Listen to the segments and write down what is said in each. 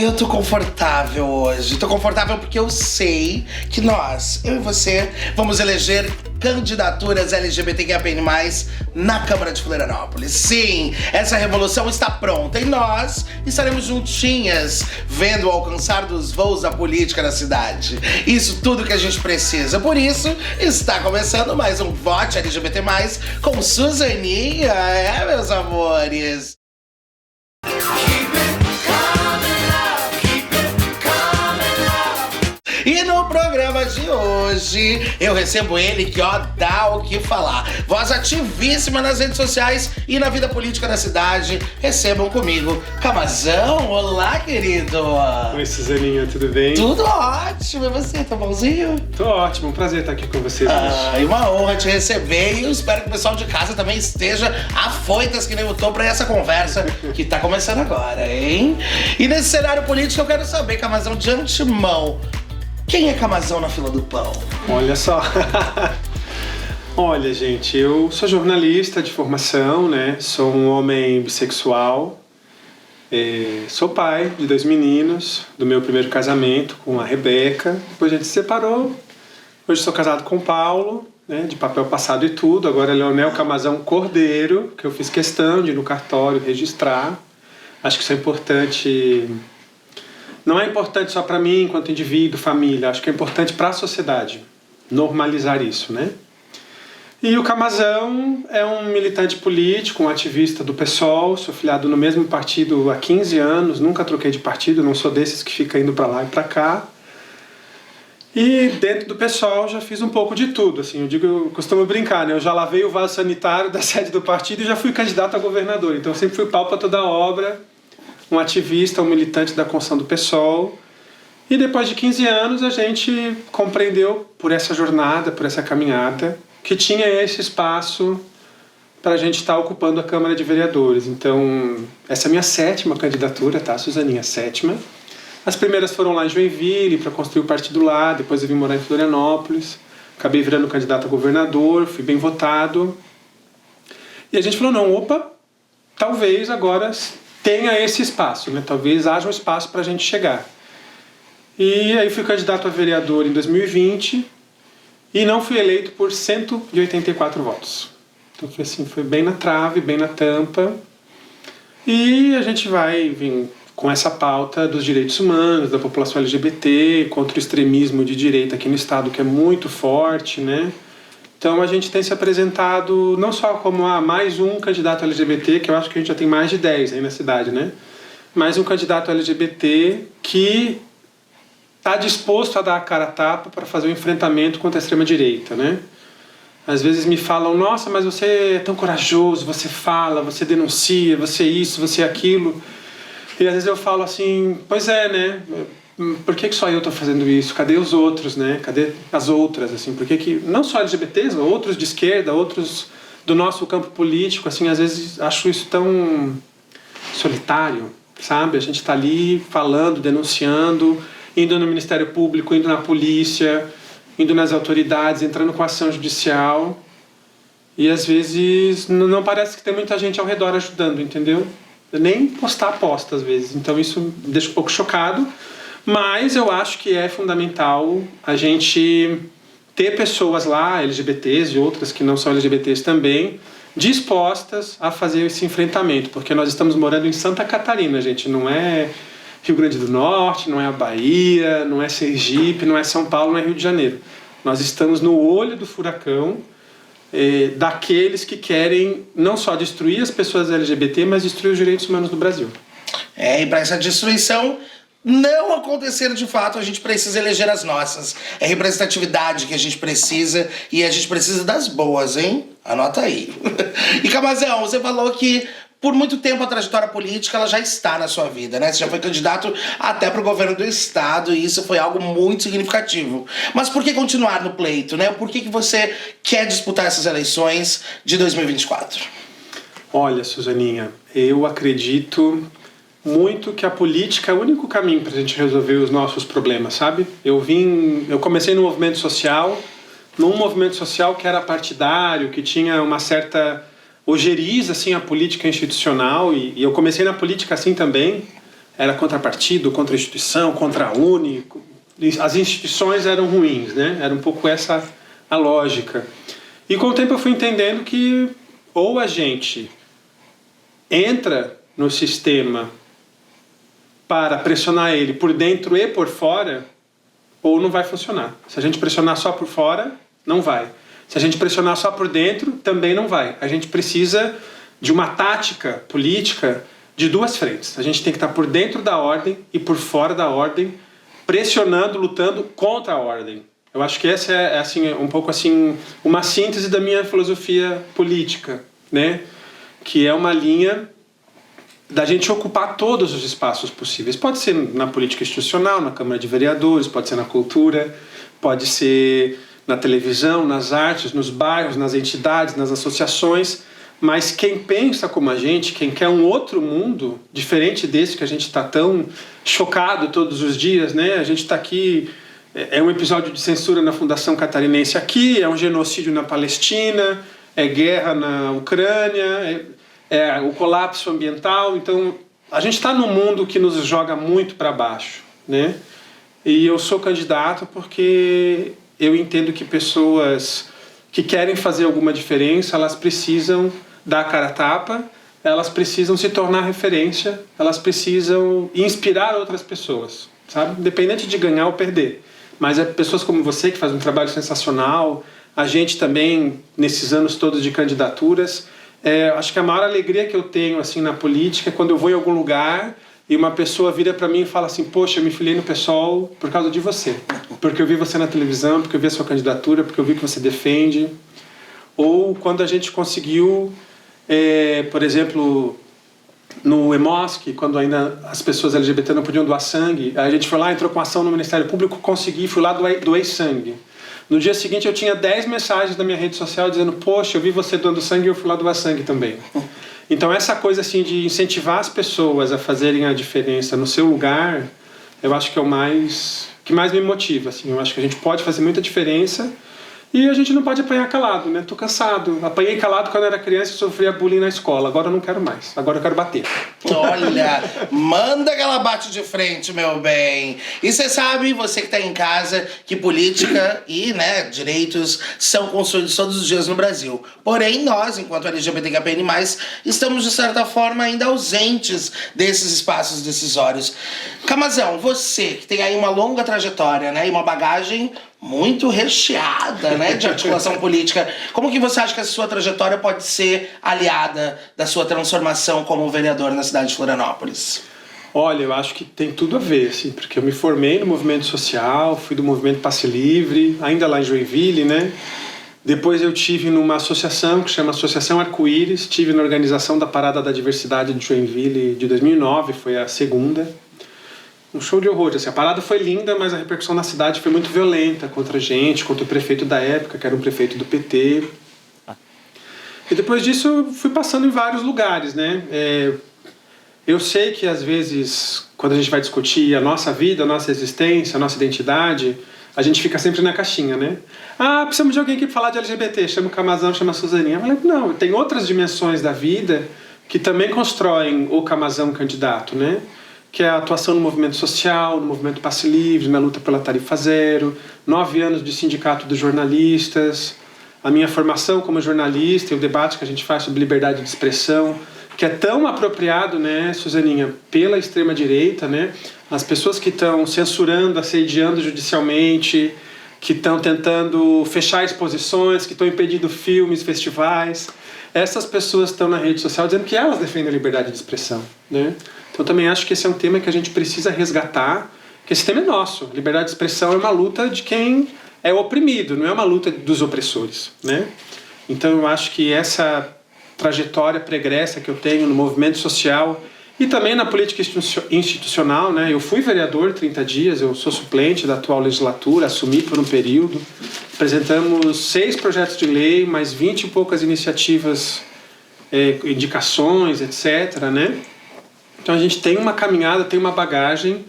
Eu tô confortável hoje. Tô confortável porque eu sei que nós, eu e você, vamos eleger candidaturas LGBTQIA+, na Câmara de Florianópolis. Sim, essa revolução está pronta e nós estaremos juntinhas, vendo o alcançar dos voos da política na cidade. Isso tudo que a gente precisa. Por isso, está começando mais um Vote LGBT+, com Suzaninha, meus amores. E no programa de hoje, eu recebo ele que, dá o que falar. Voz ativíssima nas redes sociais e na vida política da cidade. Recebam comigo, Camazão. Olá, querido. Oi, Suzaninha, tudo bem? Tudo ótimo. E você, tá bonzinho? Tô ótimo, um prazer estar aqui com vocês hoje. E uma honra te receber. E eu espero que o pessoal de casa também esteja afoitas que nem eu tô pra essa conversa que tá começando agora, hein? E nesse cenário político eu quero saber, Camazão, de antemão, quem é Camazão na fila do pão? Olha só. Olha, gente, eu sou jornalista de formação, né? Sou um homem bissexual. Sou pai de 2 meninos, do meu primeiro casamento com a Rebeca. Depois a gente se separou. Hoje sou casado com o Paulo, né? De papel passado e tudo. Agora é Leonel Camazão Cordeiro, que eu fiz questão de ir no cartório registrar. Acho que isso é importante. Não é importante só para mim, enquanto indivíduo, família. Acho que é importante para a sociedade normalizar isso, né? E o Camazão é um militante político, um ativista do PSOL. Sou filiado no mesmo partido há 15 anos. Nunca troquei de partido, não sou desses que fica indo para lá e para cá. E dentro do PSOL já fiz um pouco de tudo. Assim, eu costumo brincar, né? Eu já lavei o vaso sanitário da sede do partido e já fui candidato a governador. Então eu sempre fui pau para toda a obra. Um ativista, um militante da construção do PSOL. E depois de 15 anos a gente compreendeu por essa jornada, por essa caminhada, que tinha esse espaço para a gente estar ocupando a Câmara de Vereadores. Então, essa é a minha 7ª candidatura, tá, Suzaninha? 7ª. As primeiras foram lá em Joinville, para construir o partido lá, depois eu vim morar em Florianópolis, acabei virando candidato a governador, fui bem votado. E a gente falou, não, opa, talvez agora tenha esse espaço, né? Talvez haja um espaço para a gente chegar. E aí fui candidato a vereador em 2020 e não fui eleito por 184 votos. Então foi assim, foi bem na trave, bem na tampa. E a gente vai vir com essa pauta dos direitos humanos, da população LGBT, contra o extremismo de direita aqui no estado, que é muito forte, né? Então a gente tem se apresentado não só como mais um candidato LGBT, que eu acho que a gente já tem mais de 10 aí na cidade, né? Mais um candidato LGBT que está disposto a dar a cara a tapa para fazer o enfrentamento contra a extrema-direita, né? Às vezes me falam, nossa, mas você é tão corajoso, você fala, você denuncia, você isso, você aquilo. E às vezes eu falo assim, pois é, né? Por que só eu estou fazendo isso? Cadê os outros, né? Cadê as outras, assim? Por que não só LGBTs, outros de esquerda, outros do nosso campo político, assim, às vezes acho isso tão solitário, sabe? A gente está ali falando, denunciando, indo no Ministério Público, indo na polícia, indo nas autoridades, entrando com ação judicial, e às vezes não parece que tem muita gente ao redor ajudando, entendeu? Nem postar aposta às vezes, então isso me deixa um pouco chocado. Mas eu acho que é fundamental a gente ter pessoas lá, LGBTs e outras que não são LGBTs também, dispostas a fazer esse enfrentamento, porque nós estamos morando em Santa Catarina, gente, não é Rio Grande do Norte, não é a Bahia, não é Sergipe, não é São Paulo, não é Rio de Janeiro. Nós estamos no olho do furacão daqueles que querem não só destruir as pessoas LGBT, mas destruir os direitos humanos do Brasil. E para essa destruição não acontecer de fato, a gente precisa eleger as nossas. É representatividade que a gente precisa e a gente precisa das boas, hein? Anota aí. E Camazão, você falou que por muito tempo a trajetória política ela já está na sua vida, né? Você já foi candidato até para o governo do estado e isso foi algo muito significativo. Mas por que continuar no pleito, né? Por que você quer disputar essas eleições de 2024? Olha, Suzaninha, eu acredito muito que a política é o único caminho para a gente resolver os nossos problemas, sabe? Eu comecei no movimento social, num movimento social que era partidário, que tinha uma certa ojeriza assim, a política institucional, e eu comecei na política assim também. era contra partido, contra instituição, contra a Uni. As instituições eram ruins, né? Era um pouco essa a lógica. E com o tempo eu fui entendendo que ou a gente entra no sistema para pressionar ele por dentro e por fora, ou não vai funcionar. Se a gente pressionar só por fora, não vai. Se a gente pressionar só por dentro, também não vai. A gente precisa de uma tática política de duas frentes. A gente tem que estar por dentro da ordem e por fora da ordem, pressionando, lutando contra a ordem. Eu acho que essa é assim, um pouco assim, uma síntese da minha filosofia política, né? Que é uma linha da gente ocupar todos os espaços possíveis. Pode ser na política institucional, na Câmara de Vereadores, pode ser na cultura, pode ser na televisão, nas artes, nos bairros, nas entidades, nas associações, mas quem pensa como a gente, quem quer um outro mundo, diferente desse que a gente está tão chocado todos os dias, né? A gente está aqui, é um episódio de censura na Fundação Catarinense aqui, é um genocídio na Palestina, é guerra na Ucrânia, é o colapso ambiental. Então a gente está num mundo que nos joga muito para baixo, né? E eu sou candidato porque eu entendo que pessoas que querem fazer alguma diferença, elas precisam dar a cara a tapa, elas precisam se tornar referência, elas precisam inspirar outras pessoas, sabe? Independente de ganhar ou perder. Mas é pessoas como você que faz um trabalho sensacional, a gente também, nesses anos todos de candidaturas. Acho que a maior alegria que eu tenho assim, na política é quando eu vou em algum lugar e uma pessoa vira para mim e fala assim: poxa, eu me filiei no PSOL por causa de você. Porque eu vi você na televisão, porque eu vi a sua candidatura, porque eu vi que você defende. Ou quando a gente conseguiu, por exemplo, no EMOSC, quando ainda as pessoas LGBT não podiam doar sangue, a gente foi lá, entrou com ação no Ministério Público, consegui, fui lá, doei sangue. No dia seguinte eu tinha 10 mensagens na minha rede social dizendo: poxa, eu vi você doando sangue e eu fui lá doar sangue também. Então essa coisa assim de incentivar as pessoas a fazerem a diferença no seu lugar, eu acho que é o que mais me motiva. Assim. Eu acho que a gente pode fazer muita diferença e a gente não pode apanhar calado, né? Tô cansado. Apanhei calado quando era criança e sofria bullying na escola. Agora eu não quero mais. Agora eu quero bater. Olha, manda que ela bate de frente, meu bem. E você sabe, você que tá em casa, que política e, né, direitos são construídos todos os dias no Brasil. Porém, nós, enquanto LGBTQIAPN+, estamos, de certa forma, ainda ausentes desses espaços decisórios. Camazão, você que tem aí uma longa trajetória, né, e uma bagagem muito recheada, né, de articulação política. Como que você acha que a sua trajetória pode ser aliada da sua transformação como vereador na cidade de Florianópolis? Olha, eu acho que tem tudo a ver, assim, porque eu me formei no movimento social, fui do movimento Passe Livre, ainda lá em Joinville, né? Depois eu tive numa associação que chama Associação Arco-Íris, tive na organização da Parada da Diversidade de Joinville de 2009, foi a segunda. Um show de horror, assim, a parada foi linda, mas a repercussão na cidade foi muito violenta contra a gente, contra o prefeito da época, que era um prefeito do PT. E depois disso eu fui passando em vários lugares, né? Eu sei que às vezes, quando a gente vai discutir a nossa vida, a nossa existência, a nossa identidade, a gente fica sempre na caixinha, né? Ah, precisamos de alguém aqui para falar de LGBT, chama o Camazão, chama a Suzaninha. Eu falei, não, tem outras dimensões da vida que também constroem o Camazão candidato, né? Que é a atuação no movimento social, no movimento Passe Livre, na luta pela tarifa zero, 9 anos de sindicato dos jornalistas, a minha formação como jornalista e o debate que a gente faz sobre liberdade de expressão, que é tão apropriado, né, Suzaninha, pela extrema-direita, né, as pessoas que estão censurando, assediando judicialmente, que estão tentando fechar exposições, que estão impedindo filmes, festivais, essas pessoas estão na rede social dizendo que elas defendem a liberdade de expressão, né? Então, eu também acho que esse é um tema que a gente precisa resgatar, que esse tema é nosso. Liberdade de expressão é uma luta de quem é oprimido, não é uma luta dos opressores, né? Então, eu acho que essa trajetória pregressa que eu tenho no movimento social e também na política institucional, né? Eu fui vereador 30 dias, eu sou suplente da atual legislatura, assumi por um período. Apresentamos 6 projetos de lei, mais 20 e poucas iniciativas, indicações, etc., né? Então a gente tem uma caminhada, tem uma bagagem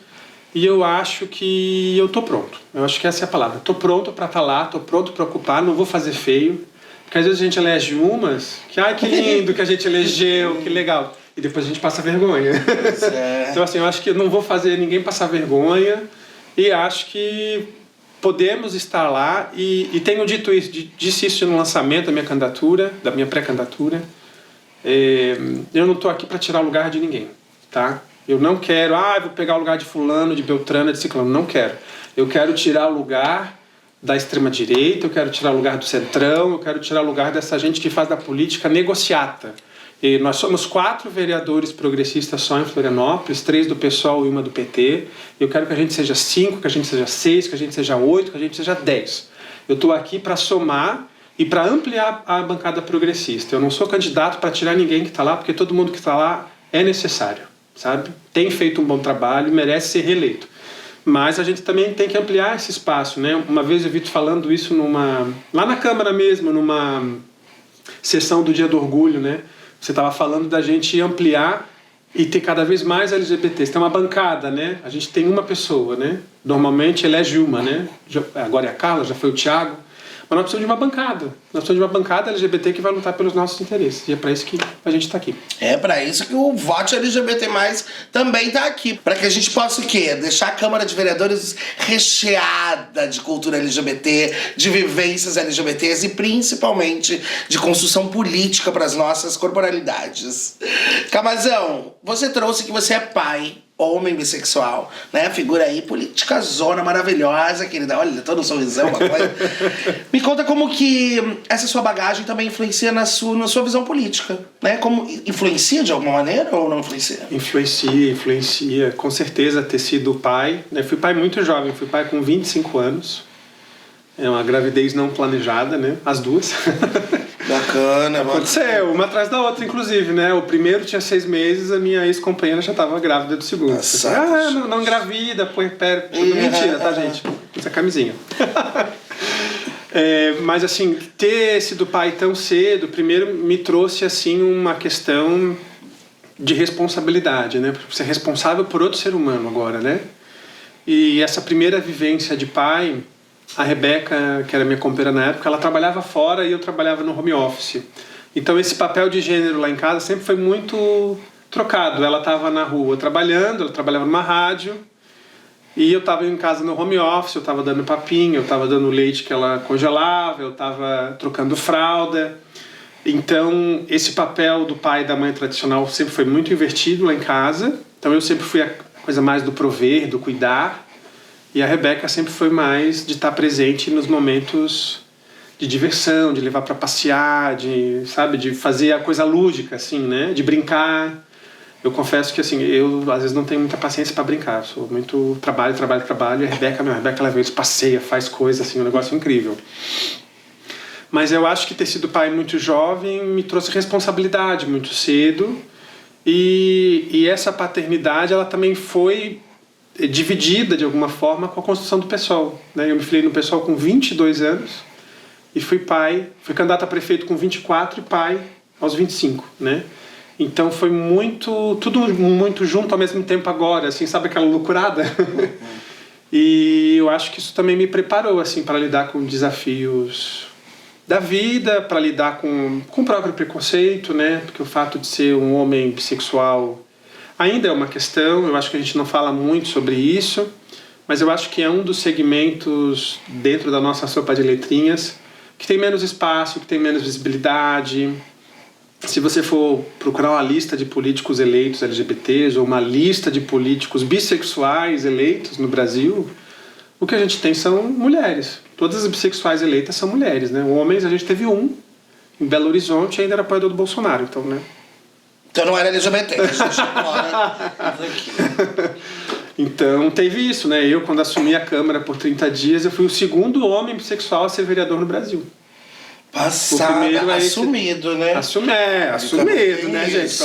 e eu acho que eu tô pronto. Eu acho que essa é a palavra. Tô pronto para estar lá, tô pronto para ocupar, não vou fazer feio. Porque às vezes a gente elege umas que, ai, que lindo que a gente elegeu, que legal. e depois a gente passa vergonha. Então, assim, eu acho que eu não vou fazer ninguém passar vergonha e acho que podemos estar lá e tenho dito isso, disse isso no lançamento da minha candidatura, da minha pré-candidatura. Eu não estou aqui para tirar o lugar de ninguém, tá? Eu não quero, vou pegar o lugar de fulano, de beltrano, de ciclano, não quero. Eu quero tirar o lugar da extrema-direita, eu quero tirar o lugar do centrão, eu quero tirar o lugar dessa gente que faz da política negociata. E nós somos 4 vereadores progressistas só em Florianópolis, 3 do PSOL e 1 do PT. Eu quero que a gente seja 5, que a gente seja 6, que a gente seja 8, que a gente seja 10. Eu estou aqui para somar e para ampliar a bancada progressista. Eu não sou candidato para tirar ninguém que está lá, porque todo mundo que está lá é necessário, sabe? Tem feito um bom trabalho, merece ser reeleito. Mas a gente também tem que ampliar esse espaço, né? Uma vez eu vi tu falando isso lá na Câmara mesmo, numa sessão do Dia do Orgulho, né? Você estava falando da gente ampliar e ter cada vez mais LGBTs. Tem uma bancada, né? A gente tem uma pessoa, né? Normalmente elege uma, né? Agora é a Carla, já foi o Thiago. Mas nós precisamos de uma bancada. Nós precisamos de uma bancada LGBT que vai lutar pelos nossos interesses. E é para isso que a gente está aqui. É para isso que o voto LGBT+, também está aqui. Para que a gente possa o quê? Deixar a Câmara de Vereadores recheada de cultura LGBT, de vivências LGBTs e principalmente de construção política para as nossas corporalidades. Camazão, você trouxe que você é pai, homem bissexual, né? Figura aí, política zona maravilhosa, querida. Olha, todo um sorrisão, uma coisa. Me conta como que essa sua bagagem também influencia na sua visão política, né? Como influencia de alguma maneira ou não influencia? Influencia. Com certeza ter sido pai, né? Fui pai muito jovem, fui pai com 25 anos. É uma gravidez não planejada, né? As duas. Bacana. Aconteceu, uma atrás da outra, inclusive, né? O primeiro tinha 6 meses, a minha ex-companheira já estava grávida do segundo. Nossa, não engravida, põe pé. Tudo mentira, tá, gente? Essa camisinha. Mas, assim, ter sido pai tão cedo, primeiro me trouxe, assim, uma questão de responsabilidade, né? Ser responsável por outro ser humano agora, né? E essa primeira vivência de pai, a Rebeca, que era minha companheira na época, ela trabalhava fora e eu trabalhava no home office. Então esse papel de gênero lá em casa sempre foi muito trocado. Ela estava na rua trabalhando, ela trabalhava numa rádio, e eu estava em casa no home office, eu estava dando papinha, eu estava dando leite que ela congelava, eu estava trocando fralda. Então esse papel do pai e da mãe tradicional sempre foi muito invertido lá em casa. Então eu sempre fui a coisa mais do prover, do cuidar. E a Rebeca sempre foi mais de estar presente nos momentos de diversão, de levar para passear, de fazer a coisa lúdica, assim, né? De brincar. Eu confesso que, assim, eu às vezes não tenho muita paciência para brincar. Sou muito trabalho. E a Rebeca ela vem, passeia, faz coisa, assim, um negócio incrível. Mas eu acho que ter sido pai muito jovem me trouxe responsabilidade muito cedo. E essa paternidade, ela também foi dividida de alguma forma com a construção do PSOL, né? Eu me filiei no PSOL com 22 anos e fui pai, fui candidato a prefeito com 24 e pai aos 25, né? Então foi tudo muito junto ao mesmo tempo agora, assim, sabe aquela loucurada? E eu acho que isso também me preparou, assim, para lidar com desafios da vida, para lidar com o próprio preconceito, né? Porque o fato de ser um homem bissexual ainda é uma questão, eu acho que a gente não fala muito sobre isso, mas eu acho que é um dos segmentos dentro da nossa sopa de letrinhas que tem menos espaço, que tem menos visibilidade. Se você for procurar uma lista de políticos eleitos LGBTs ou uma lista de políticos bissexuais eleitos no Brasil, o que a gente tem são mulheres. Todas as bissexuais eleitas são mulheres, né? Homens, a gente teve um em Belo Horizonte e ainda era apoiador do Bolsonaro, então, né? Então não era LGBT, a gente fora aqui. Então teve isso, né? Eu, quando assumi a Câmara por 30 dias, eu fui o segundo homem bissexual a ser vereador no Brasil. Passado, assumido, né? Assumido, né, gente?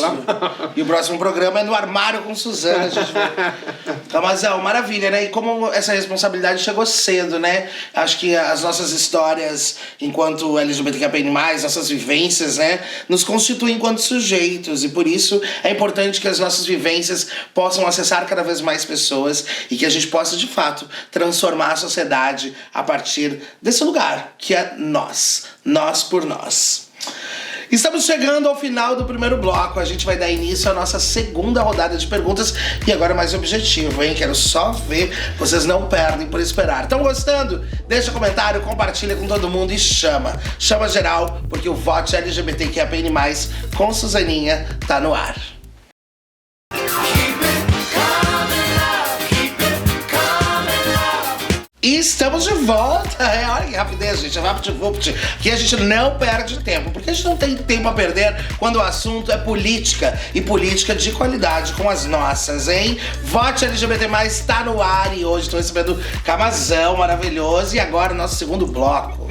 E o próximo programa é no Armário com Suzana, a gente vai. Camazão, maravilha, né? E como essa responsabilidade chegou cedo, né? Acho que as nossas histórias enquanto LGBTQIA+, nossas vivências, né? Nos constituem enquanto sujeitos. E por isso é importante que as nossas vivências possam acessar cada vez mais pessoas e que a gente possa, de fato, transformar a sociedade a partir desse lugar, que é nós por nós. Estamos chegando ao final do primeiro bloco. A gente vai dar início à nossa segunda rodada de perguntas. E agora mais objetivo, hein? Quero só ver. Vocês não perdem por esperar. Estão gostando? Deixa um comentário, compartilha com todo mundo e chama. Chama geral, porque o Vote LGBTQIAPN+, com Suzaninha, tá no ar. E estamos de volta! Olha que rapidez, gente, é vapt-vupt. Aqui a gente não perde tempo, porque a gente não tem tempo a perder quando o assunto é política, e política de qualidade com as nossas, hein? Vote LGBT+, tá no ar, e hoje estou recebendo Camazão maravilhoso, e agora o nosso segundo bloco.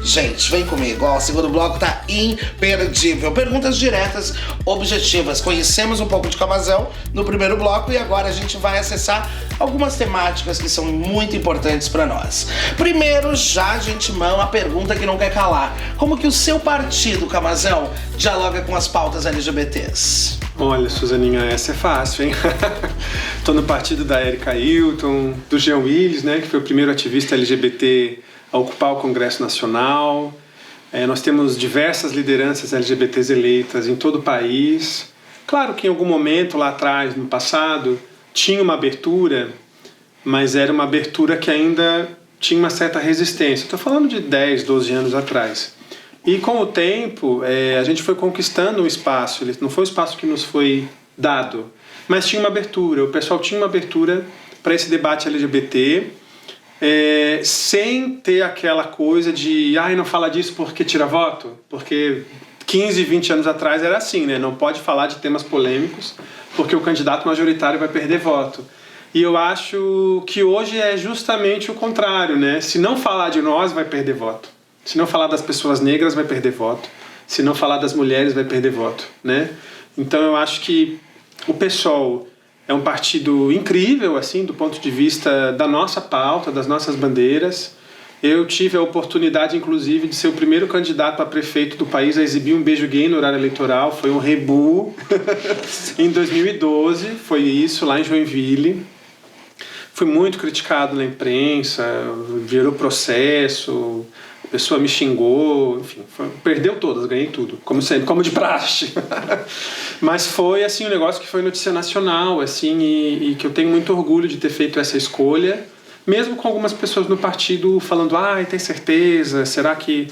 Gente, vem comigo, ó, o segundo bloco tá imperdível. Perguntas diretas, objetivas. Conhecemos um pouco de Camazão no primeiro bloco e agora a gente vai acessar algumas temáticas que são muito importantes pra nós. Primeiro, já de antemão, a pergunta que não quer calar. Como que o seu partido, Camazão, dialoga com as pautas LGBTs? Olha, Suzaninha, essa é fácil, hein? Tô no partido da Erika Hilton, do Jean Willis, né, que foi o primeiro ativista LGBT a ocupar o Congresso Nacional. Nós temos diversas lideranças LGBTs eleitas em todo o país. Claro que em algum momento lá atrás, no passado, tinha uma abertura, mas era uma abertura que ainda tinha uma certa resistência. Estou falando de 10, 12 anos atrás. E com o tempo, a gente foi conquistando um espaço. Ele não foi um espaço que nos foi dado, mas tinha uma abertura. O pessoal tinha uma abertura para esse debate LGBT, sem ter aquela coisa de não fala disso porque tira voto, porque 15, 20 anos atrás era assim, né? Não pode falar de temas polêmicos porque o candidato majoritário vai perder voto. E eu acho que hoje é justamente o contrário, né? Se não falar de nós, vai perder voto. Se não falar das pessoas negras, vai perder voto. Se não falar das mulheres, vai perder voto, né? Então eu acho que o PSOL é um partido incrível, assim, do ponto de vista da nossa pauta, das nossas bandeiras. Eu tive a oportunidade, inclusive, de ser o primeiro candidato a prefeito do país a exibir um beijo gay no horário eleitoral. Foi um rebu. Em 2012, foi isso, lá em Joinville. Fui muito criticado na imprensa, virou processo, a pessoa me xingou, enfim, perdeu todas, ganhei tudo, como sempre, como de praxe. Mas foi assim um negócio que foi notícia nacional, assim, e que eu tenho muito orgulho de ter feito essa escolha, mesmo com algumas pessoas no partido falando, tem certeza, será que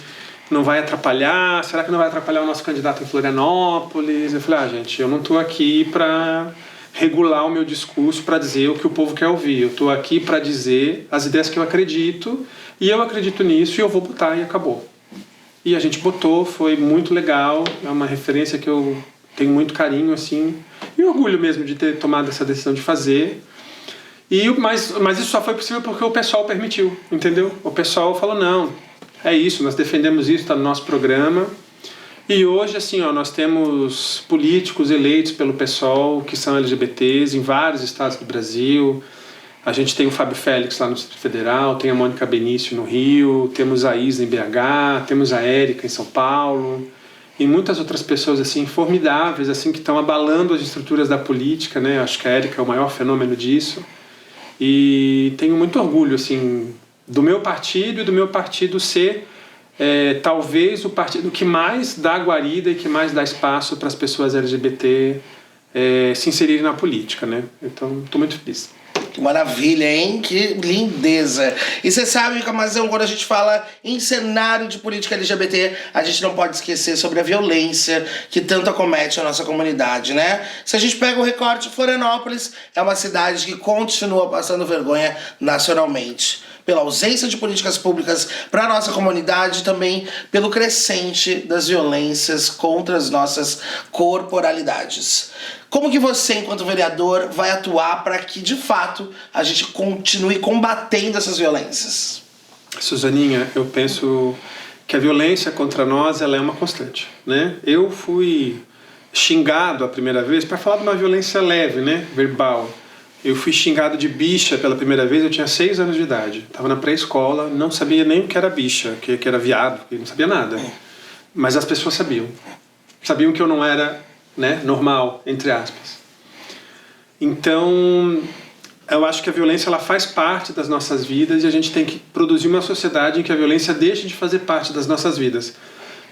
não vai atrapalhar? Será que não vai atrapalhar o nosso candidato em Florianópolis? Eu falei, gente, eu não estou aqui para regular o meu discurso, para dizer o que o povo quer ouvir. Eu estou aqui para dizer as ideias que eu acredito, e eu acredito nisso, e eu vou botar, e acabou. E a gente botou, foi muito legal, é uma referência que eu tenho muito carinho, assim, e orgulho mesmo de ter tomado essa decisão de fazer. Mas isso só foi possível porque o pessoal permitiu, entendeu? O pessoal falou, não, é isso, nós defendemos isso, está no nosso programa. E hoje, assim, nós temos políticos eleitos pelo PSOL que são LGBTs em vários estados do Brasil. A gente tem o Fábio Félix lá no Distrito Federal, tem a Mônica Benício no Rio, temos a Isa em BH, temos a Érica em São Paulo, e muitas outras pessoas assim formidáveis, assim, que estão abalando as estruturas da política, né? Acho que a Érica é o maior fenômeno disso. E tenho muito orgulho, assim, do meu partido e do meu partido ser talvez o partido que mais dá guarida e que mais dá espaço para as pessoas LGBT se inserirem na política, né? Então, estou muito feliz. Que maravilha, hein? Que lindeza. E você sabe, Camazão, quando a gente fala em cenário de política LGBT, a gente não pode esquecer sobre a violência que tanto acomete a nossa comunidade, né? Se a gente pega o recorte, Florianópolis é uma cidade que continua passando vergonha nacionalmente, pela ausência de políticas públicas para a nossa comunidade e também pelo crescente das violências contra as nossas corporalidades. Como que você, enquanto vereador, vai atuar para que, de fato, a gente continue combatendo essas violências? Suzaninha, eu penso que a violência contra nós ela é uma constante, né? Eu fui xingado a primeira vez, para falar de uma violência leve, né? Verbal. Eu fui xingado de bicha pela primeira vez, eu tinha 6 anos de idade. Estava na pré-escola, não sabia nem o que era bicha, que era viado, não sabia nada. Mas as pessoas sabiam. Sabiam que eu não era, né, normal, entre aspas. Então, eu acho que a violência ela faz parte das nossas vidas e a gente tem que produzir uma sociedade em que a violência deixe de fazer parte das nossas vidas.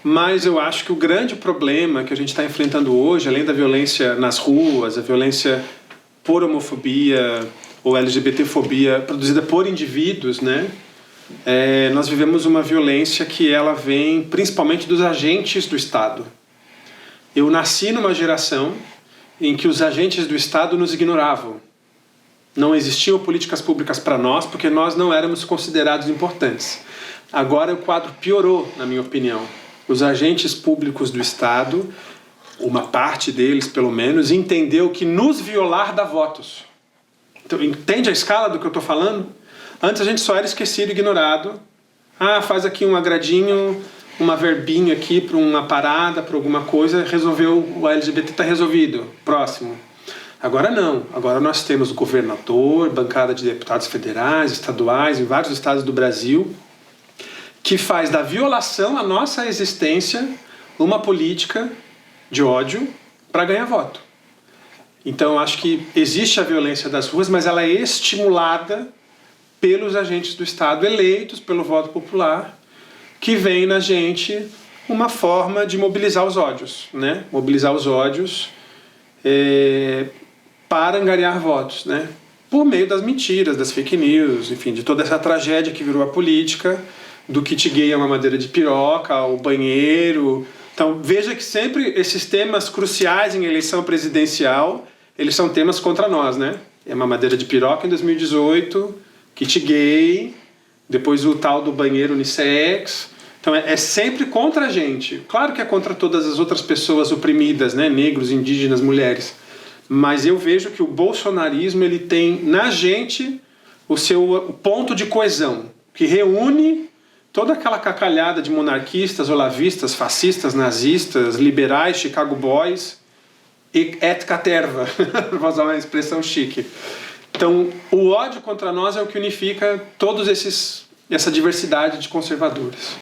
Mas eu acho que o grande problema que a gente está enfrentando hoje, além da violência nas ruas, a violência por homofobia ou LGBTfobia produzida por indivíduos, né? Nós vivemos uma violência que ela vem principalmente dos agentes do Estado. Eu nasci numa geração em que os agentes do Estado nos ignoravam. Não existiam políticas públicas para nós porque nós não éramos considerados importantes. Agora o quadro piorou, na minha opinião. Os agentes públicos do Estado, uma parte deles pelo menos, entendeu que nos violar dá votos. Então, entende a escala do que eu estou falando? Antes a gente só era esquecido, ignorado. Faz aqui um agradinho, uma verbinha aqui para uma parada, para alguma coisa, resolveu, o LGBT está resolvido. Próximo. Agora não. Agora nós temos governador, bancada de deputados federais, estaduais, em vários estados do Brasil, que faz da violação à nossa existência uma política de ódio para ganhar voto. Então, acho que existe a violência das ruas, mas ela é estimulada pelos agentes do Estado eleitos pelo voto popular, que vem na gente uma forma de mobilizar os ódios, né? Mobilizar os ódios para angariar votos, né? Por meio das mentiras, das fake news, enfim, de toda essa tragédia que virou a política, do kit gay a mamadeira de piroca, ao banheiro. Então, veja que sempre esses temas cruciais em eleição presidencial, eles são temas contra nós, né? A mamadeira de piroca em 2018, kit gay, depois o tal do banheiro unissex. Então, é sempre contra a gente. Claro que é contra todas as outras pessoas oprimidas, né? Negros, indígenas, mulheres. Mas eu vejo que o bolsonarismo ele tem na gente o seu ponto de coesão, que reúne toda aquela cacalhada de monarquistas, olavistas, fascistas, nazistas, liberais, Chicago Boys e et caterva, vou usar uma expressão chique. Então, o ódio contra nós é o que unifica todos essa diversidade de conservadores.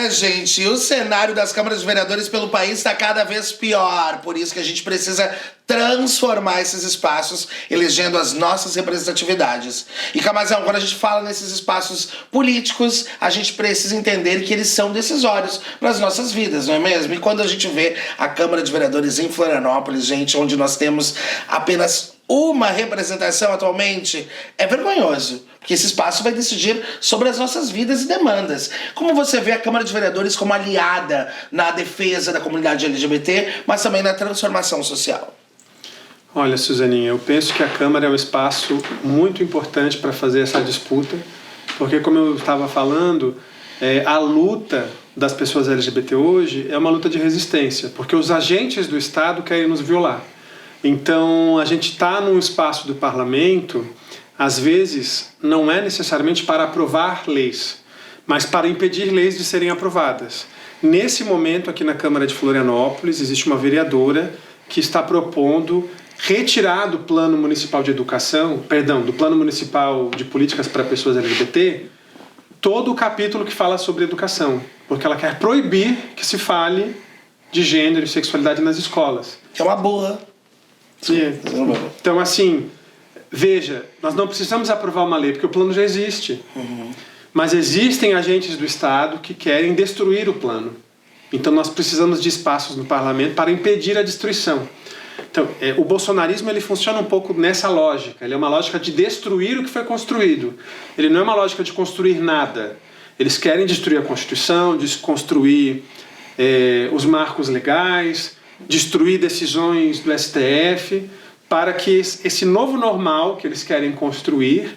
Gente, e o cenário das câmaras de vereadores pelo país está cada vez pior. Por isso que a gente precisa transformar esses espaços, elegendo as nossas representatividades. E, Camazão, quando a gente fala nesses espaços políticos, a gente precisa entender que eles são decisórios para as nossas vidas, não é mesmo? E quando a gente vê a Câmara de Vereadores em Florianópolis, gente, onde nós temos apenas uma representação atualmente, é vergonhoso, porque esse espaço vai decidir sobre as nossas vidas e demandas. Como você vê a Câmara de Vereadores como aliada na defesa da comunidade LGBT, mas também na transformação social? Olha, Suzaninha, eu penso que a Câmara é um espaço muito importante para fazer essa disputa, porque, como eu estava falando, a luta das pessoas LGBT hoje é uma luta de resistência, porque os agentes do Estado querem nos violar. Então, a gente está num espaço do parlamento, às vezes, não é necessariamente para aprovar leis, mas para impedir leis de serem aprovadas. Nesse momento, aqui na Câmara de Florianópolis, existe uma vereadora que está propondo retirar do Plano Municipal de Educação, do Plano Municipal de Políticas para Pessoas LGBT, todo o capítulo que fala sobre educação, porque ela quer proibir que se fale de gênero e sexualidade nas escolas. É uma boa. Então, assim, veja, nós não precisamos aprovar uma lei, porque o plano já existe. Mas existem agentes do Estado que querem destruir o plano. Então, nós precisamos de espaços no parlamento para impedir a destruição. Então, o bolsonarismo ele funciona um pouco nessa lógica. Ele é uma lógica de destruir o que foi construído. Ele não é uma lógica de construir nada. Eles querem destruir a Constituição, desconstruir os marcos legais, destruir decisões do STF, para que esse novo normal que eles querem construir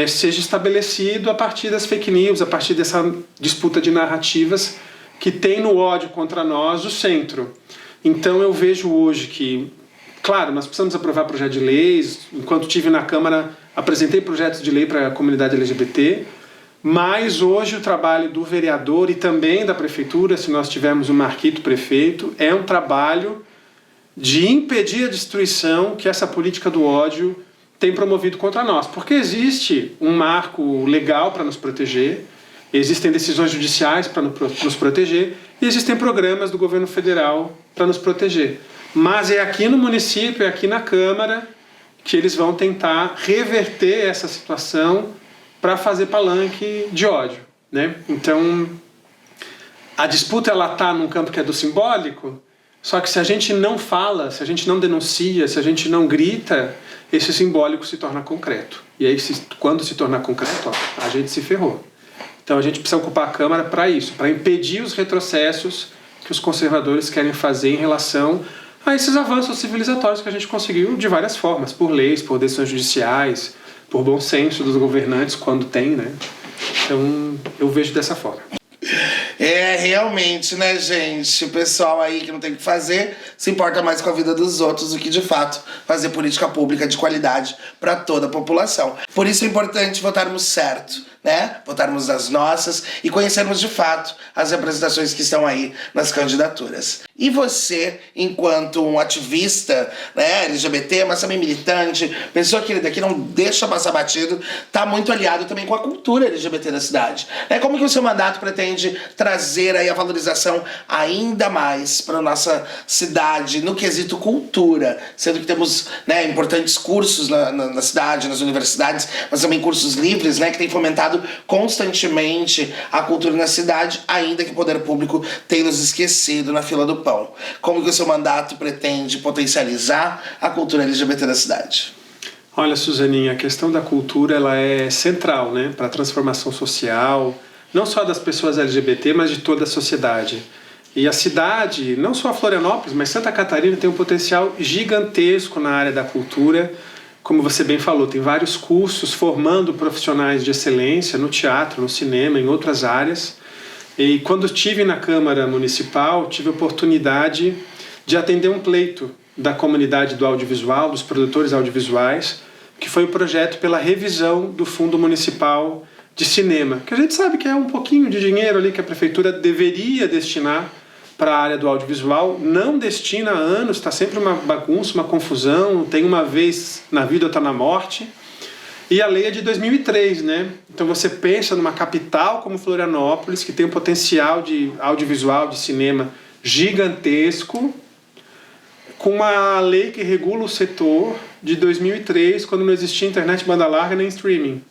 seja estabelecido a partir das fake news, a partir dessa disputa de narrativas que tem no ódio contra nós o centro. Então eu vejo hoje que, claro, nós precisamos aprovar projeto de leis. Enquanto estive na Câmara, apresentei projetos de lei para a comunidade LGBT, mas hoje o trabalho do vereador e também da prefeitura, se nós tivermos um marquito prefeito, é um trabalho de impedir a destruição que essa política do ódio tem promovido contra nós. Porque existe um marco legal para nos proteger, existem decisões judiciais para nos proteger e existem programas do governo federal para nos proteger. Mas é aqui no município, é aqui na Câmara, que eles vão tentar reverter essa situação para fazer palanque de ódio, né? Então, a disputa ela está num campo que é do simbólico, só que se a gente não fala, se a gente não denuncia, se a gente não grita, esse simbólico se torna concreto. E aí, quando se tornar concreto, a gente se ferrou. Então a gente precisa ocupar a Câmara para isso, para impedir os retrocessos que os conservadores querem fazer em relação a esses avanços civilizatórios que a gente conseguiu de várias formas, por leis, por decisões judiciais, por bom senso dos governantes, quando tem, né? Então eu vejo dessa forma. Realmente, né, gente? O pessoal aí que não tem o que fazer se importa mais com a vida dos outros do que, de fato, fazer política pública de qualidade para toda a população. Por isso é importante votarmos certo, né? Votarmos as nossas e conhecermos, de fato, as representações que estão aí nas candidaturas. E você, enquanto um ativista, né, LGBT, mas também militante, pessoa querida que não deixa passar batido, tá muito aliado também com a cultura LGBT da cidade. Como que o seu mandato pretende trazer aí a valorização ainda mais para nossa cidade no quesito cultura, sendo que temos, né, importantes cursos na cidade, nas universidades, mas também cursos livres, né, que tem fomentado constantemente a cultura na cidade, ainda que o poder público tenha nos esquecido na fila do pão. Como que o seu mandato pretende potencializar a cultura LGBT da cidade? Olha, Suzaninha, a questão da cultura ela é central, né, para a transformação social, não só das pessoas LGBT, mas de toda a sociedade. E a cidade, não só a Florianópolis, mas Santa Catarina tem um potencial gigantesco na área da cultura. Como você bem falou, tem vários cursos formando profissionais de excelência no teatro, no cinema, em outras áreas. E quando estive na Câmara Municipal, tive a oportunidade de atender um pleito da comunidade do audiovisual, dos produtores audiovisuais, que foi o projeto pela revisão do Fundo Municipal de Cinema, que a gente sabe que é um pouquinho de dinheiro ali que a Prefeitura deveria destinar para a área do audiovisual, não destina há anos, está sempre uma bagunça, uma confusão, tem uma vez na vida, outra na morte. E a lei é de 2003, né? Então você pensa numa capital como Florianópolis, que tem um potencial de audiovisual, de cinema gigantesco, com uma lei que regula o setor de 2003, quando não existia internet banda larga nem streaming.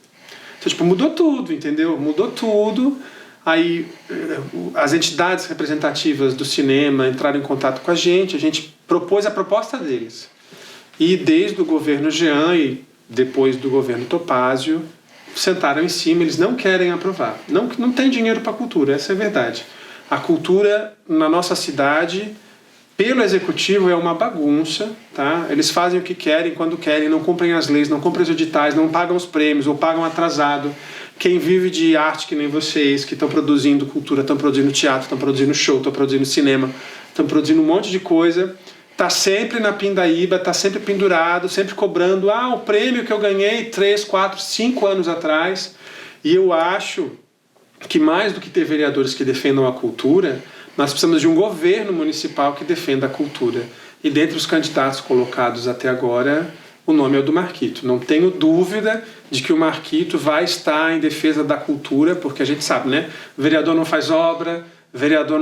Então, tipo, mudou tudo, entendeu? Mudou tudo. Aí as entidades representativas do cinema entraram em contato com a gente propôs a proposta deles. E desde o governo Jean e depois do governo Topázio, sentaram em cima, eles não querem aprovar. Não tem dinheiro para a cultura, essa é a verdade. A cultura na nossa cidade, pelo executivo, é uma bagunça, tá? Eles fazem o que querem, quando querem, não cumprem as leis, não cumprem os editais, não pagam os prêmios ou pagam atrasado. Quem vive de arte que nem vocês, que estão produzindo cultura, estão produzindo teatro, estão produzindo show, estão produzindo cinema, estão produzindo um monte de coisa, está sempre na pindaíba, está sempre pendurado, sempre cobrando o prêmio que eu ganhei 3, 4, 5 anos atrás. E eu acho que mais do que ter vereadores que defendam a cultura, nós precisamos de um governo municipal que defenda a cultura. E dentre os candidatos colocados até agora, o nome é o do Marquito. Não tenho dúvida de que o Marquito vai estar em defesa da cultura, porque a gente sabe, né? O vereador não faz obra, o vereador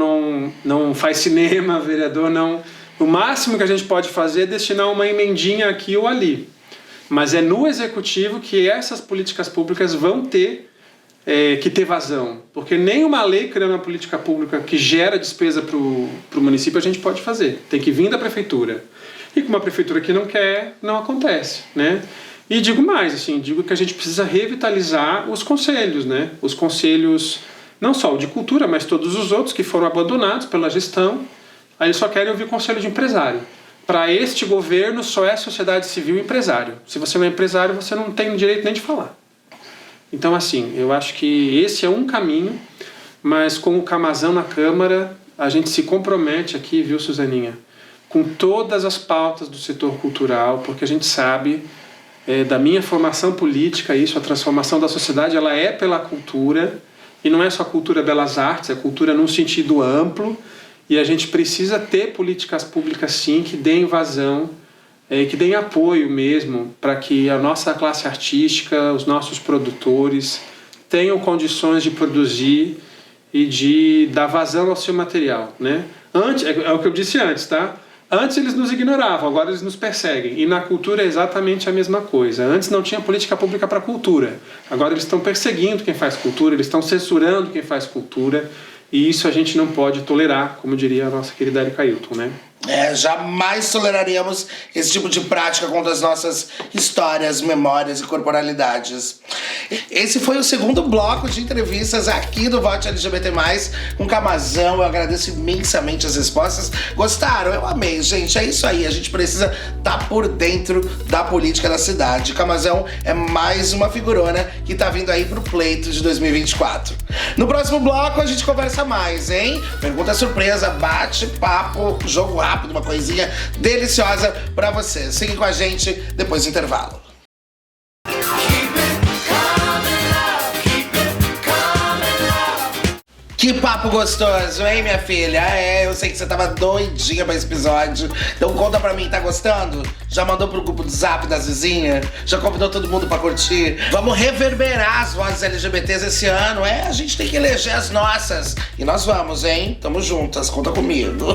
não faz cinema, o vereador não... O máximo que a gente pode fazer é destinar uma emendinha aqui ou ali. Mas é no executivo que essas políticas públicas vão ter que ter vazão. Porque nenhuma lei criando uma política pública que gera despesa para o município a gente pode fazer. Tem que vir da prefeitura. E com uma prefeitura que não quer, não acontece, né? E digo mais, assim, digo que a gente precisa revitalizar os conselhos, né? Os conselhos, não só o de cultura, mas todos os outros que foram abandonados pela gestão. Aí eles só querem ouvir conselho de empresário. Para este governo, só é sociedade civil e empresário. Se você não é empresário, você não tem direito nem de falar. Então, assim, eu acho que esse é um caminho, mas com o Camazão na Câmara, a gente se compromete aqui, viu, Suzaninha, com todas as pautas do setor cultural, porque a gente sabe, da minha formação política, isso, a transformação da sociedade, ela é pela cultura, e não é só cultura belas artes, é cultura num sentido amplo, e a gente precisa ter políticas públicas, sim, que deem vazão, que deem apoio mesmo para que a nossa classe artística, os nossos produtores tenham condições de produzir e de dar vazão ao seu material, né? Antes, é o que eu disse antes, tá? Antes eles nos ignoravam, agora eles nos perseguem. E na cultura é exatamente a mesma coisa. Antes não tinha política pública para a cultura. Agora eles estão perseguindo quem faz cultura, eles estão censurando quem faz cultura. E isso a gente não pode tolerar, como diria a nossa querida Erika Hilton, né? Jamais toleraríamos esse tipo de prática contra as nossas histórias, memórias e corporalidades. Esse foi o segundo bloco de entrevistas aqui do Vote LGBT+, com Camazão. Eu agradeço imensamente as respostas. Gostaram? Eu amei, gente. É isso aí. A gente precisa estar por dentro da política da cidade. Camazão é mais uma figurona que tá vindo aí pro pleito de 2024. No próximo bloco a gente conversa mais, hein? Pergunta surpresa, bate-papo, jogo rápido, uma coisinha deliciosa pra você. Siga com a gente depois do intervalo. Que papo gostoso, hein, minha filha? Eu sei que você tava doidinha pra esse episódio. Então conta pra mim, tá gostando? Já mandou pro grupo do Zap das vizinhas? Já convidou todo mundo pra curtir? Vamos reverberar as vozes LGBTs esse ano. A gente tem que eleger as nossas. E nós vamos, hein? Tamo juntas, conta comigo.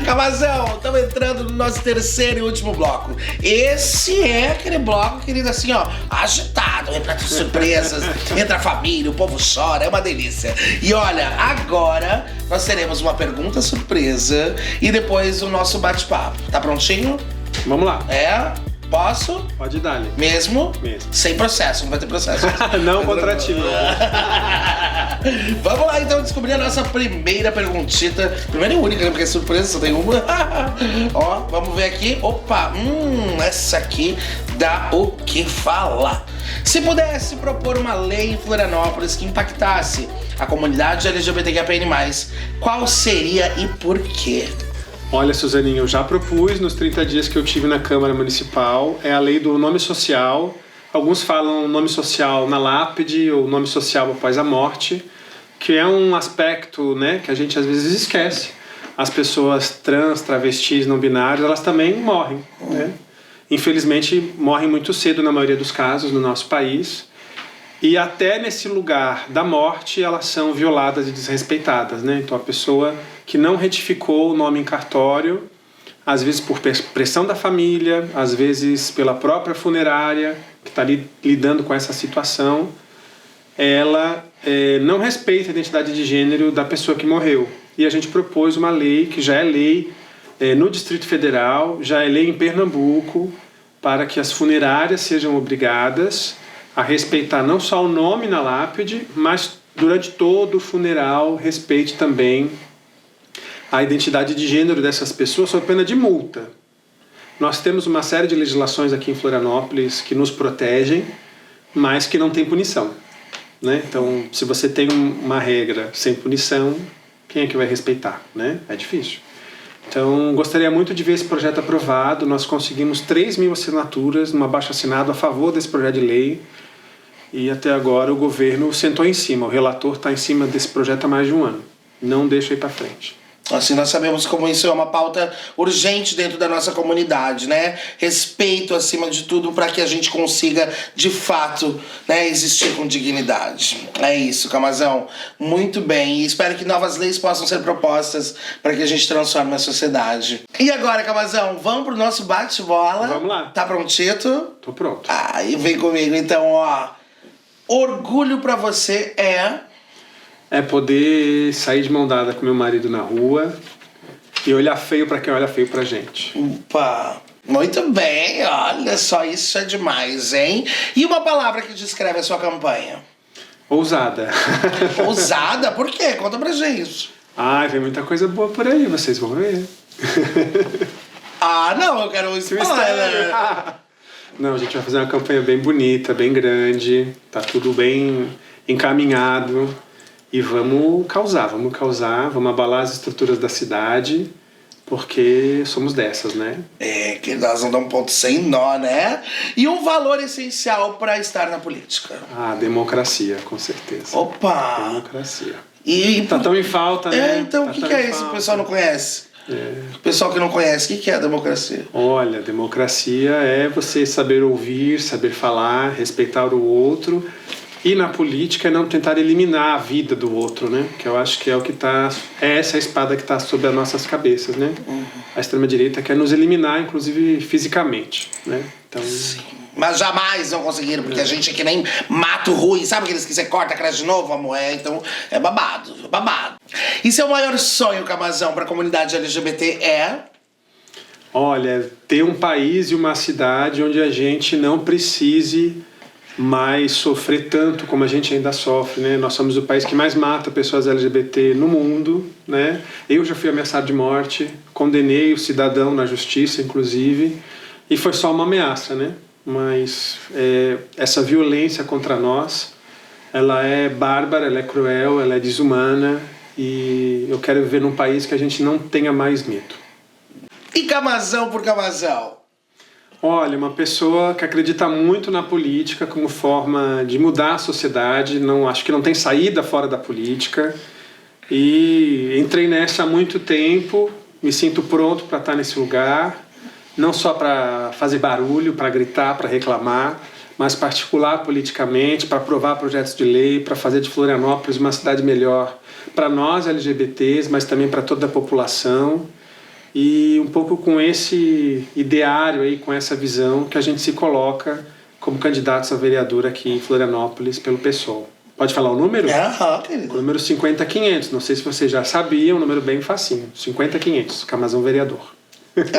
Camazão, estamos entrando no nosso terceiro e último bloco. Esse é aquele bloco, querido, assim, ó, agitado, repleto de surpresas. Entra a família, o povo chora, é uma delícia. E olha, agora nós teremos uma pergunta surpresa e depois o nosso bate-papo. Tá prontinho? Vamos lá. Posso? Pode dar-lhe. Mesmo? Mesmo. Sem processo, não vai ter processo. Não contra ti, não. Vamos lá então descobrir a nossa primeira perguntita. Primeira e única, né? Porque é surpresa, só tem uma. Ó, vamos ver aqui. Opa, essa aqui dá o que falar. Se pudesse propor uma lei em Florianópolis que impactasse a comunidade LGBTQIAPN+, qual seria e por quê? Olha, Suzaninha, eu já propus nos 30 dias que eu tive na Câmara Municipal, é a lei do nome social. Alguns falam nome social na lápide ou nome social após a morte, que é um aspecto, né, que a gente às vezes esquece. As pessoas trans, travestis, não binárias, elas também morrem, né? Infelizmente, morrem muito cedo na maioria dos casos no nosso país. E até nesse lugar da morte, elas são violadas e desrespeitadas, né? Então, a pessoa que não retificou o nome em cartório, às vezes por pressão da família, às vezes pela própria funerária, que está lidando com essa situação, ela não respeita a identidade de gênero da pessoa que morreu. E a gente propôs uma lei, que já é lei no Distrito Federal, já é lei em Pernambuco, para que as funerárias sejam obrigadas a respeitar não só o nome na lápide, mas durante todo o funeral respeite também a identidade de gênero dessas pessoas sob pena de multa. Nós temos uma série de legislações aqui em Florianópolis que nos protegem, mas que não tem punição, né? Então, se você tem uma regra sem punição, quem é que vai respeitar, né? É difícil. Então, gostaria muito de ver esse projeto aprovado. Nós conseguimos 3.000 assinaturas numa abaixo-assinado a favor desse projeto de lei. E até agora o governo sentou em cima, o relator está em cima desse projeto há mais de um ano. Não deixa ir para frente. Assim, nós sabemos como isso é uma pauta urgente dentro da nossa comunidade, né? Respeito acima de tudo para que a gente consiga, de fato, né, existir com dignidade. É isso, Camazão. Muito bem. E espero que novas leis possam ser propostas para que a gente transforme a sociedade. E agora, Camazão, vamos pro nosso bate-bola? Vamos lá. Tá prontito? Tô pronto. E vem comigo. Então, ó. Orgulho pra você é poder sair de mão dada com meu marido na rua e olhar feio pra quem olha feio pra gente. Opa! Muito bem, olha só, isso é demais, hein? E uma palavra que descreve a sua campanha? Ousada. Ousada? Por quê? Conta pra gente. Vem muita coisa boa por aí, vocês vão ver. Não, eu quero um spoiler. Não, a gente vai fazer uma campanha bem bonita, bem grande, tá tudo bem encaminhado. E vamos causar, vamos abalar as estruturas da cidade, porque somos dessas, né? Que nós não damos ponto sem nó, né? E um valor essencial para estar na política? Democracia, com certeza. Opa! Democracia. E tá tão em falta, né? Então, o que é isso que o pessoal não conhece? O pessoal que não conhece, o que é a democracia? Olha, democracia é você saber ouvir, saber falar, respeitar o outro. E na política é não tentar eliminar a vida do outro, né? Que eu acho que é o que tá... É essa a espada que está sobre as nossas cabeças, né? A extrema-direita quer nos eliminar, inclusive fisicamente, né? Então, sim. Mas jamais não conseguiram, porque a gente é que nem mato ruim. Sabe aqueles que você corta, cresce de novo, amor? Então é babado, babado. E seu maior sonho, Camazão, pra comunidade LGBT é? Olha, ter um país e uma cidade onde a gente não precise mais sofrer tanto como a gente ainda sofre, né? Nós somos o país que mais mata pessoas LGBT no mundo, né? Eu já fui ameaçado de morte, condenei o cidadão na justiça, inclusive, e foi só uma ameaça, né? Mas essa violência contra nós, ela é bárbara, ela é cruel, ela é desumana, e eu quero viver num país que a gente não tenha mais medo. E Camazão por Camazão? Olha, uma pessoa que acredita muito na política como forma de mudar a sociedade, acho que não tem saída fora da política, e entrei nessa há muito tempo, me sinto pronto para estar nesse lugar, não só para fazer barulho, para gritar, para reclamar, mas para articular politicamente, para aprovar projetos de lei, para fazer de Florianópolis uma cidade melhor para nós LGBTs, mas também para toda a população. E um pouco com esse ideário aí, com essa visão que a gente se coloca como candidatos a vereador aqui em Florianópolis pelo PSOL. Pode falar o número? Querido. O número 50500. Não sei se você já sabia, um número bem facinho. 50500, Camazão vereador.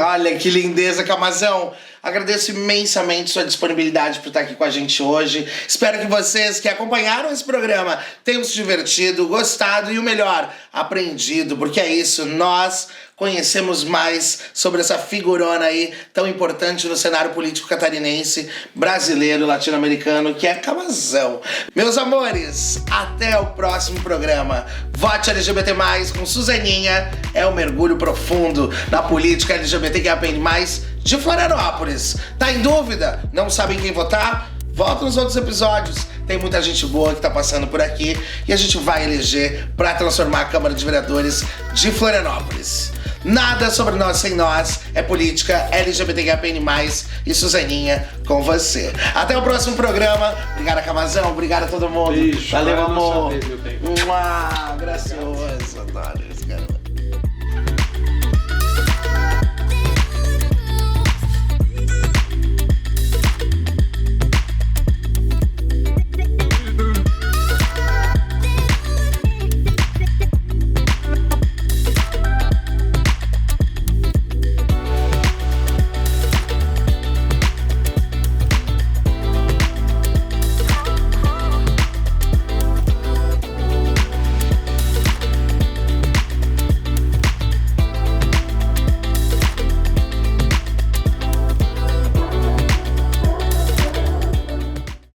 Olha que lindeza, Camazão. Agradeço imensamente sua disponibilidade por estar aqui com a gente hoje. Espero que vocês que acompanharam esse programa tenham se divertido, gostado e o melhor, aprendido, porque é isso, nós conhecemos mais sobre essa figurona aí tão importante no cenário político catarinense, brasileiro, latino-americano, que é Camazão. Meus amores, até o próximo programa. Vote LGBT+, com Suzaninha, é um mergulho profundo na política LGBTQIA+, de Florianópolis. Tá em dúvida? Não sabem quem votar? Volta nos outros episódios. Tem muita gente boa que tá passando por aqui e a gente vai eleger pra transformar a Câmara de Vereadores de Florianópolis. Nada sobre nós sem nós, é política LGBTQIA+, e Suzaninha com você. Até o próximo programa. Obrigada, Camazão. Obrigada a todo mundo. Beijo. Valeu, amor. Vez, meu bem. Gracioso, adoro.